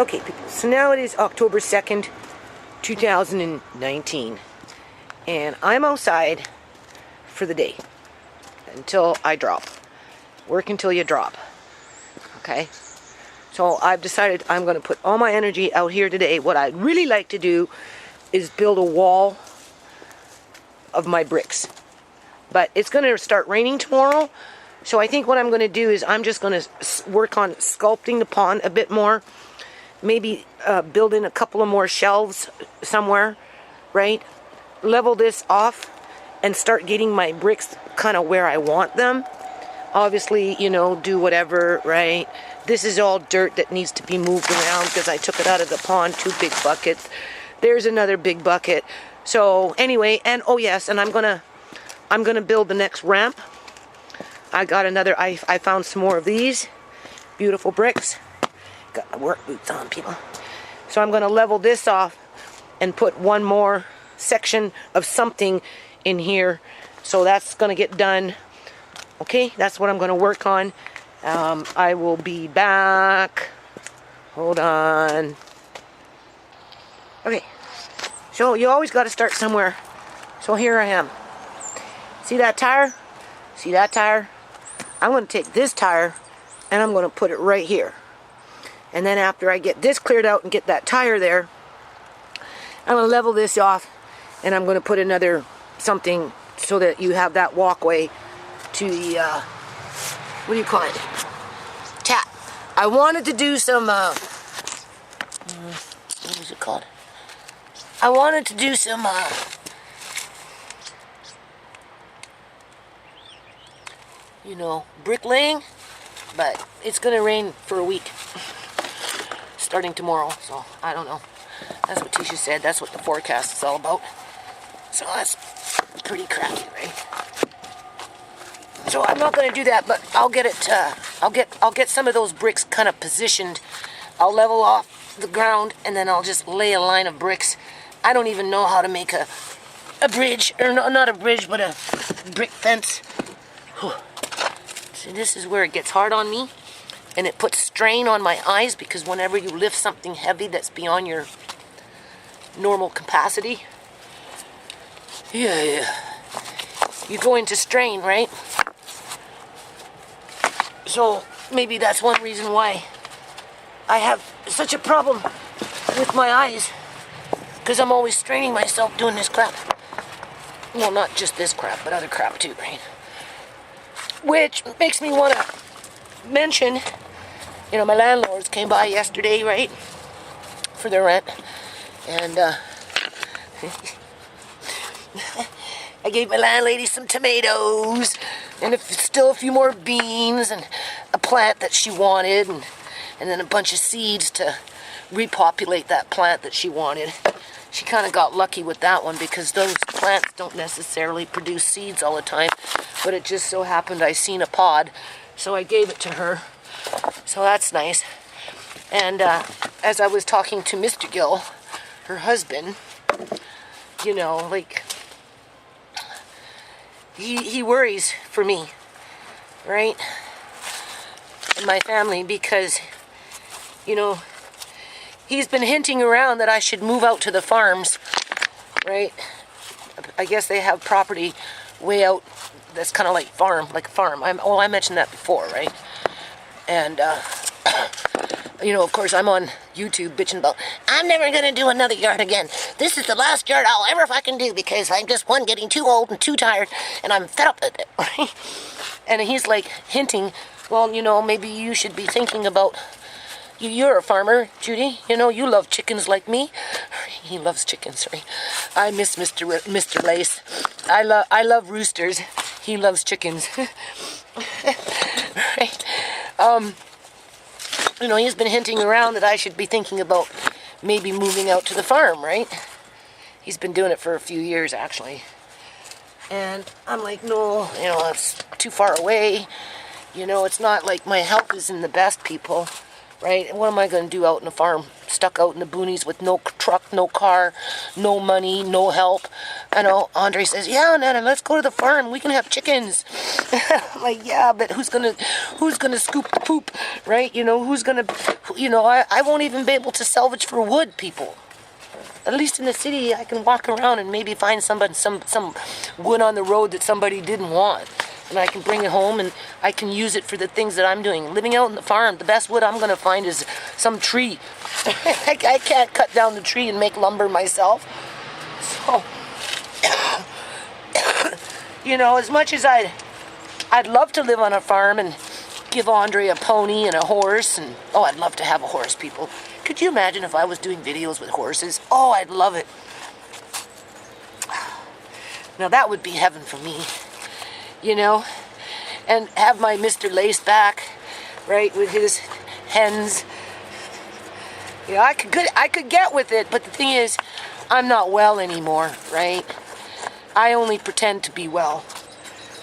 Okay, people, so now it is October 2nd, 2019, and I'm outside for the day until I drop. Work until you drop, okay? So I've decided I'm going to put all my energy out here today. What I'd really like to do is build a wall of my bricks. But it's going to start raining tomorrow, so I think what I'm going to do is I'm just going to work on sculpting the pond a bit more. Maybe build in a couple of more shelves somewhere, right? Level this off and start getting my bricks kind of where I want them. Obviously, you know, do whatever, right? This is all dirt that needs to be moved around because I took it out of the pond, 2 big buckets. There's another big bucket. So anyway, and oh yes, and I'm gonna build the next ramp. I got another, I found some more of these beautiful bricks. Got my work boots on, people. So I'm going to level this off and put one more section of something in here. So that's going to get done. Okay, that's what I'm going to work on. I will be back. Hold on. Okay, so you always got to start somewhere. So here I am. See that tire? See that tire? I'm going to take this tire and I'm going to put it right here. And then after I get this cleared out and get that tire there, I'm going to level this off and I'm going to put another something so that you have that walkway to the, what do you call it? Tap. I wanted to do some, what is it called? I wanted to do some, you know, bricklaying, but it's going to rain for a week. Starting tomorrow, so I don't know. That's what Tisha said. That's what the forecast is all about. So that's pretty crappy, right? So I'm not going to do that, but I'll get it. I'll get some of those bricks kind of positioned. I'll level off the ground, and then I'll just lay a line of bricks. I don't even know how to make a bridge, or no, not a bridge, but a brick fence. See, this is where it gets hard on me. And it puts strain on my eyes because whenever you lift something heavy that's beyond your normal capacity, you go into strain, right? So maybe that's one reason why I have such a problem with my eyes, because I'm always straining myself doing this crap. Well, not just this crap, but other crap too, right? Which makes me want to mention, you know, my landlords came by yesterday, right, for their rent, and I gave my landlady some tomatoes, and still a few more beans, and a plant that she wanted, and then a bunch of seeds to repopulate that plant that she wanted. She kind of got lucky with that one because those plants don't necessarily produce seeds all the time, but it just so happened I seen a pod, so I gave it to her. So that's nice. And as I was talking to Mr. Gill, her husband, you know, like, he worries for me, right? And my family, because, you know, he's been hinting around that I should move out to the farms, right? I guess they have property way out that's kind of like a farm. I mentioned that before, right? And, you know, of course, I'm on YouTube bitching about, I'm never going to do another yard again. This is the last yard I'll ever fucking do because I'm just, one, getting too old and too tired, and I'm fed up with it, right? And he's like hinting, well, you know, maybe you should be thinking about, you're a farmer, Judy. You know, you love chickens like me. He loves chickens, right? I miss Mr. Lace. I love roosters. He loves chickens. Right? You know, he's been hinting around that I should be thinking about maybe moving out to the farm, right? He's been doing it for a few years, actually. And I'm like, no, you know, it's too far away. You know, it's not like my health isn't the best, people, right? And what am I going to do out in a farm stuck out in the boonies with no truck, no car, no money, no help. I know, Andre says, yeah, Nana, let's go to the farm. We can have chickens. I'm like, yeah, but who's gonna scoop the poop, right? You know, who's gonna, you know, I won't even be able to salvage for wood, people. At least in the city, I can walk around and maybe find some wood on the road that somebody didn't want. And I can bring it home and I can use it for the things that I'm doing. Living out in the farm, the best wood I'm going to find is some tree. I can't cut down the tree and make lumber myself. So, you know, as much as I'd love to live on a farm and give Andre a pony and a horse. And oh, I'd love to have a horse, people. Could you imagine if I was doing videos with horses? Oh, I'd love it. Now that would be heaven for me, you know, and have my Mr. Lace back, right, with his hens. Yeah, I could get with it, but the thing is, I'm not well anymore, right? I only pretend to be well,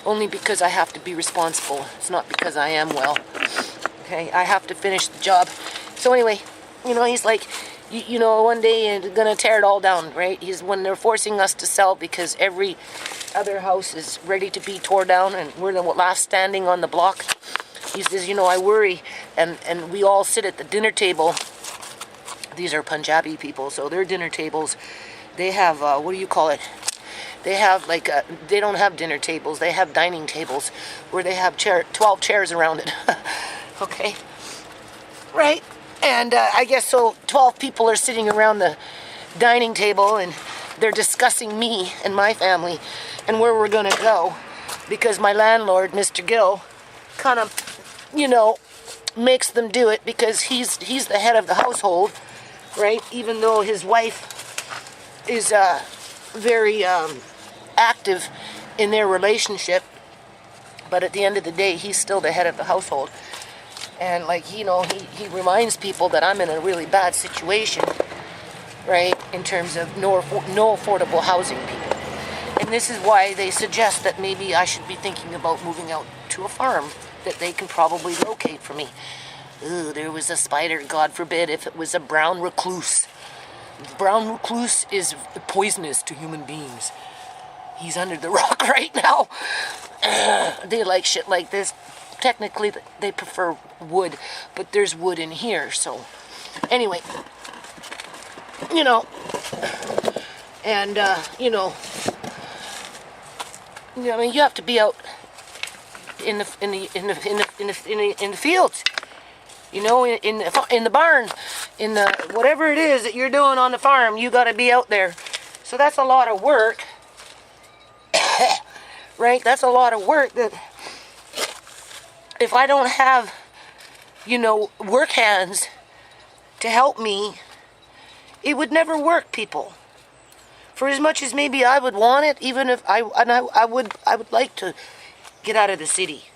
only because I have to be responsible. It's not because I am well. Okay, I have to finish the job. So anyway, you know, he's like, you know, one day you're gonna tear it all down, right? When they're forcing us to sell because every other house is ready to be torn down and we're the last standing on the block. He says, you know, I worry. And we all sit at the dinner table. These are Punjabi people, so their dinner tables, they have, what do you call it? They have like, they don't have dinner tables, they have dining tables where they have 12 chairs around it. Okay? Right? And I guess so 12 people are sitting around the dining table and they're discussing me and my family and where we're going to go because my landlord, Mr. Gill, kind of, you know, makes them do it because he's the head of the household, right? Even though his wife is very active in their relationship, but at the end of the day, he's still the head of the household. And like, you know, he reminds people that I'm in a really bad situation, right, in terms of no affordable housing, people. And this is why they suggest that maybe I should be thinking about moving out to a farm that they can probably locate for me. Ooh, there was a spider, God forbid, if it was a brown recluse. Brown recluse is poisonous to human beings. He's under the rock right now. They like shit like this. Technically, they prefer wood, but there's wood in here, so anyway, you know, and you know, I mean, you have to be out in the fields, you know, in the barn, in the whatever it is that you're doing on the farm. You got to be out there, so that's a lot of work, right? That's a lot of work that. If I don't have, you know, work hands to help me, it would never work, people. For as much as maybe I would want it, even if I would like to get out of the city.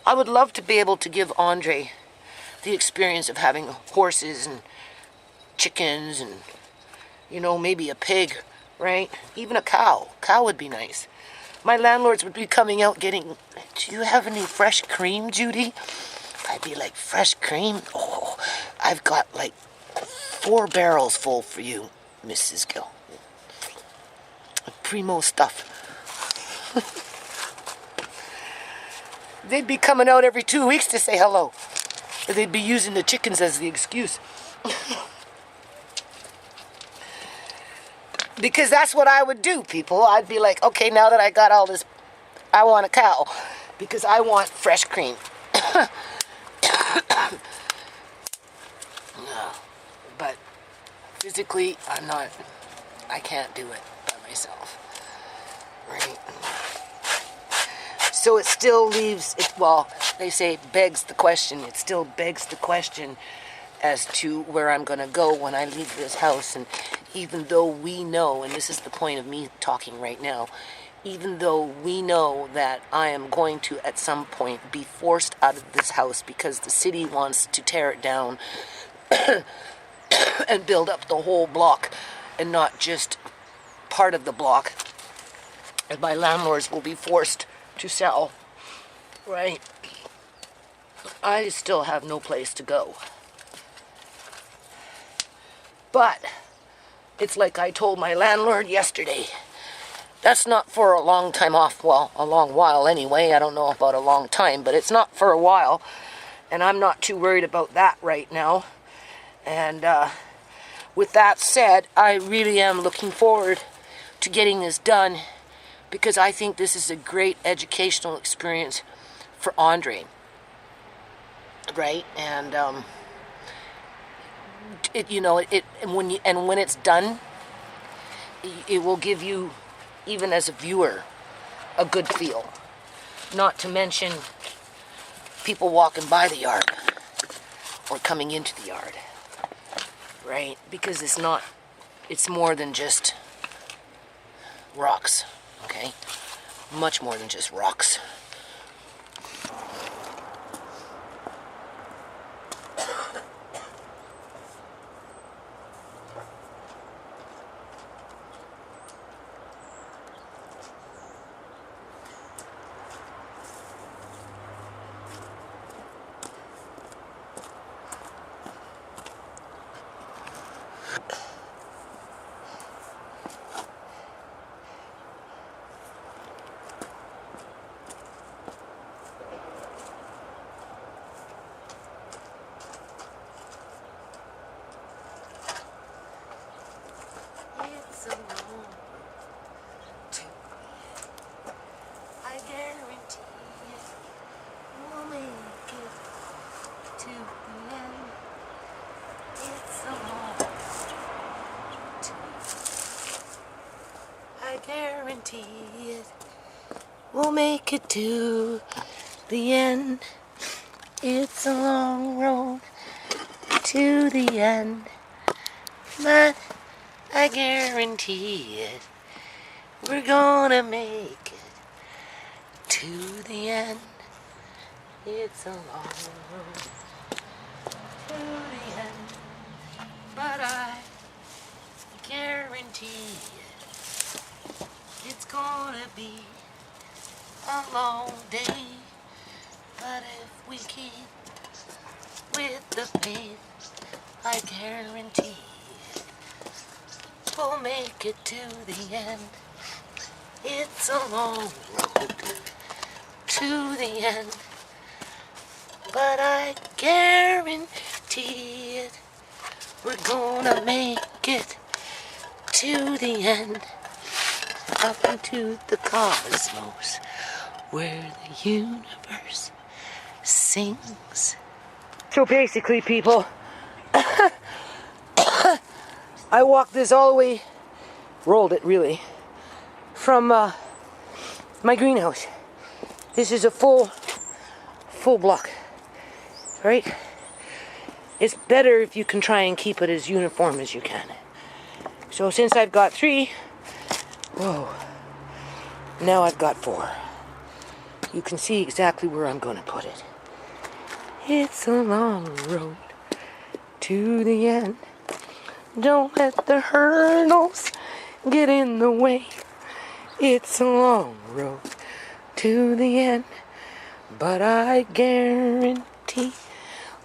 I would love to be able to give Andre the experience of having horses and chickens and, you know, maybe a pig, right? Even a cow. Cow would be nice. My landlords would be coming out getting, do you have any fresh cream, Judy? I'd be like, fresh cream? Oh, I've got like 4 barrels full for you, Mrs. Gill. Primo stuff. They'd be coming out every 2 weeks to say hello. They'd be using the chickens as the excuse. Because that's what I would do, people. I'd be like, okay, now that I got all this, I want a cow. Because I want fresh cream. No. But physically, I can't do it by myself. Right? So it still leaves, well, they say begs the question. It still begs the question as to where I'm going to go when I leave this house. And even though we know, and this is the point of me talking right now, even though we know that I am going to, at some point, be forced out of this house because the city wants to tear it down and build up the whole block and not just part of the block, and my landlords will be forced to sell, right? I still have no place to go. But it's like I told my landlord yesterday. That's not for a long time off. Well, a long while anyway. I don't know about a long time, but it's not for a while. And I'm not too worried about that right now. And with that said, I really am looking forward to getting this done, because I think this is a great educational experience for Andre. Right? And when it's done, it will give you, even as a viewer, a good feel. Not to mention people walking by the yard or coming into the yard, right? Because it's more than just rocks, okay? Much more than just rocks. Guarantee it. We'll make it to the end. It's a long road to the end, but I guarantee it. We're gonna make it to the end. It's a long road to the end, but I guarantee it. It's gonna be a long day, but if we keep with the pace, I guarantee we'll make it to the end. It's a long road to the end, but I guarantee it. We're gonna make it to the end. Up into the cosmos, where the universe sings. So basically, people, I walked this all the way, rolled it really, from my greenhouse. This is a full block, right? It's better if you can try and keep it as uniform as you can. So since I've got 3, whoa, now I've got 4. You can see exactly where I'm going to put it. It's a long road to the end. Don't let the hurdles get in the way. It's a long road to the end, but I guarantee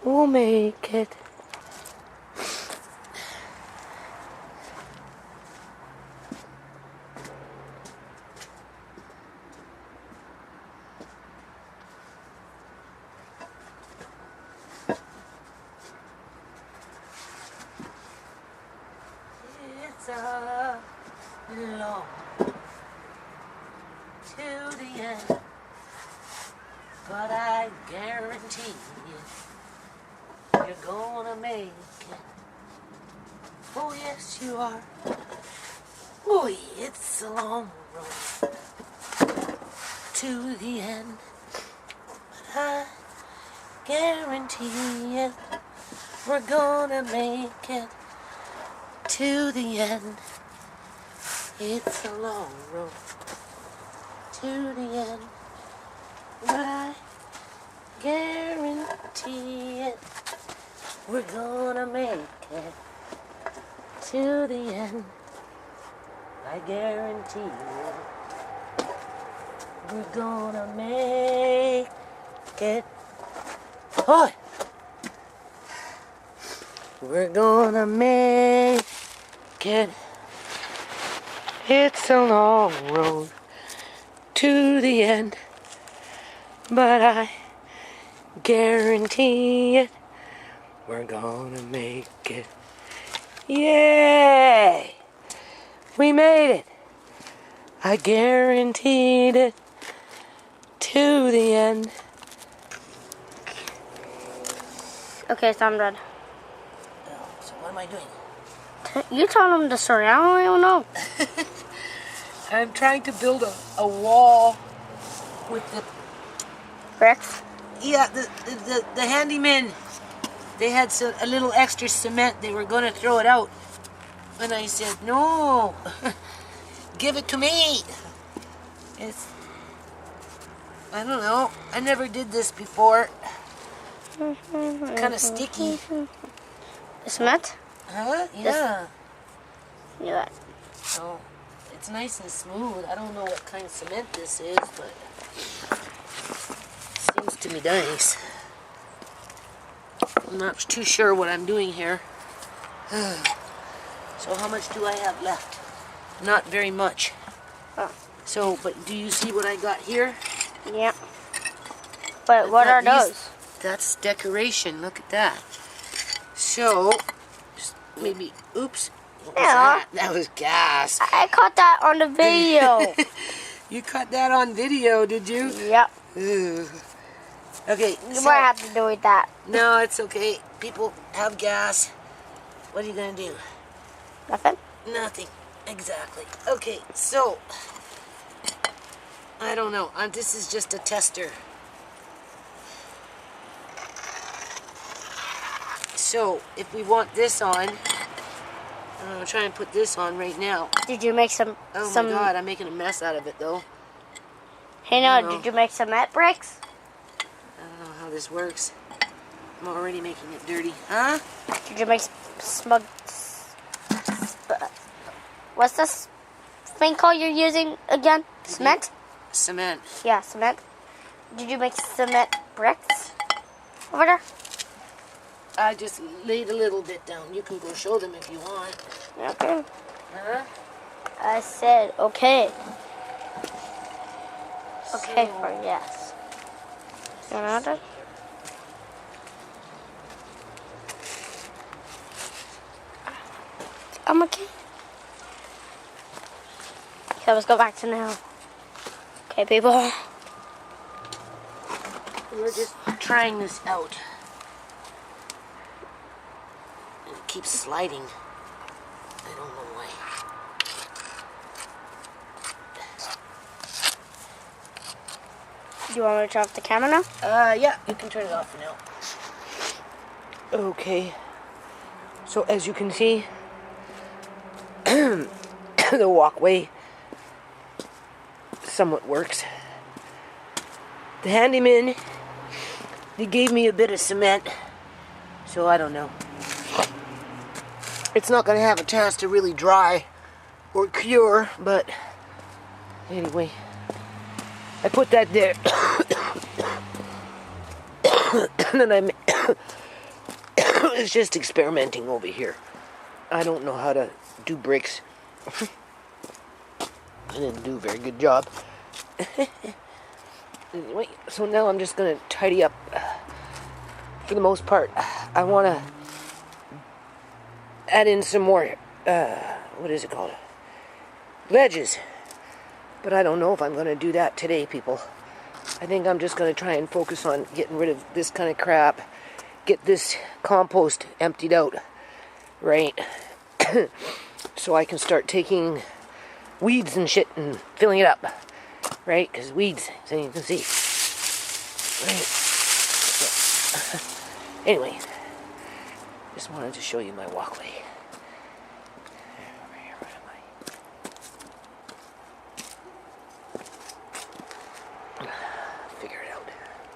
we'll make it. It's a long to the end, but I guarantee you're gonna make it. Oh yes you are. Oh, it's a long road to the end, but I guarantee it. We're gonna make it to the end. It's a long road to the end, but I guarantee it. We're gonna make it to the end. I guarantee it. We're gonna make it. Oh! We're gonna make it. It's a long road to the end, but I guarantee it. We're gonna make it. Yay! We made it. I guaranteed it to the end. Okay, so I'm done. Oh, so what am I doing? You told him the story. I don't even know. I'm trying to build a wall with the... Bricks? Yeah, the handyman, they had a little extra cement. They were going to throw it out. And I said, no, give it to me. It's, I don't know. I never did this before. Kind of sticky. Cement? Huh? Yeah. Yeah. So, it's nice and smooth. I don't know what kind of cement this is, but seems to be nice. I'm not too sure what I'm doing here. So how much do I have left? Not very much. Oh. So, but do you see what I got here? Yeah. But what are those? That's decoration. Look at that. So, just maybe, oops. What was that? That was gas. I caught that on the video. You caught that on video, did you? Yep. Ugh. Okay. You might have to do with that. No, it's okay. People have gas. What are you going to do? Nothing? Nothing. Exactly. Okay, so, I don't know. This is just a tester. So, if we want this on, I'm going to try and put this on right now. Did you make some... Oh my god, I'm making a mess out of it though. Hey, no, did you make cement bricks? I don't know how this works. I'm already making it dirty. Huh? Did you make smug... What's this thing called you're using again? Cement? Cement. Yeah, cement. Did you make cement bricks over there? I just laid a little bit down. You can go show them if you want. Okay. Huh? I said okay. Okay So, for yes. You know that? I'm okay. Okay, let's go back to now. Okay, people. we're just trying this out. It keeps sliding. I don't know why. Do you want me to turn off the camera now? Yeah, you can turn it off for now. Okay. So as you can see, the walkway somewhat works. The handyman, they gave me a bit of cement, so I don't know. It's not going to have a chance to really dry or cure, but anyway, I put that there. And then I was just experimenting over here. I don't know how to do bricks. I didn't do a very good job. Anyway, so now I'm just going to tidy up for the most part. I want to add in some more, what is it called? Ledges. But I don't know if I'm going to do that today, people. I think I'm just going to try and focus on getting rid of this kind of crap. Get this compost emptied out, right? So I can start taking weeds and shit and filling it up, right? Because weeds, so you can see. Right. So, anyway, just wanted to show you my walkway.